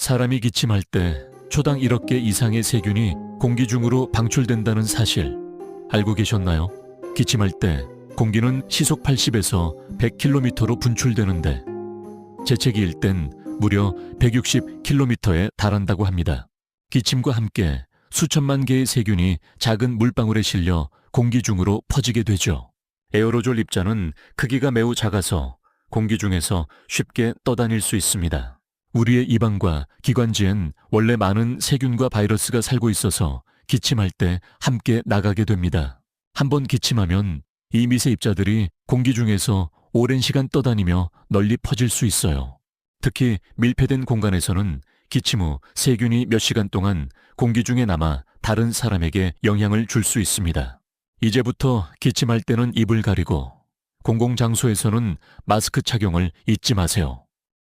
사람이 기침할 때 초당 1억 개 이상의 세균이 공기 중으로 방출된다는 사실 알고 계셨나요? 기침할 때 공기는 시속 80에서 100km로 분출되는데 재채기일 땐 무려 160km에 달한다고 합니다. 기침과 함께 수천만 개의 세균이 작은 물방울에 실려 공기 중으로 퍼지게 되죠. 에어로졸 입자는 크기가 매우 작아서 공기 중에서 쉽게 떠다닐 수 있습니다. 우리의 입안과 기관지엔 원래 많은 세균과 바이러스가 살고 있어서 기침할 때 함께 나가게 됩니다. 한번 기침하면 이 미세 입자들이 공기 중에서 오랜 시간 떠다니며 널리 퍼질 수 있어요. 특히 밀폐된 공간에서는 기침 후 세균이 몇 시간 동안 공기 중에 남아 다른 사람에게 영향을 줄 수 있습니다. 이제부터 기침할 때는 입을 가리고 공공장소에서는 마스크 착용을 잊지 마세요.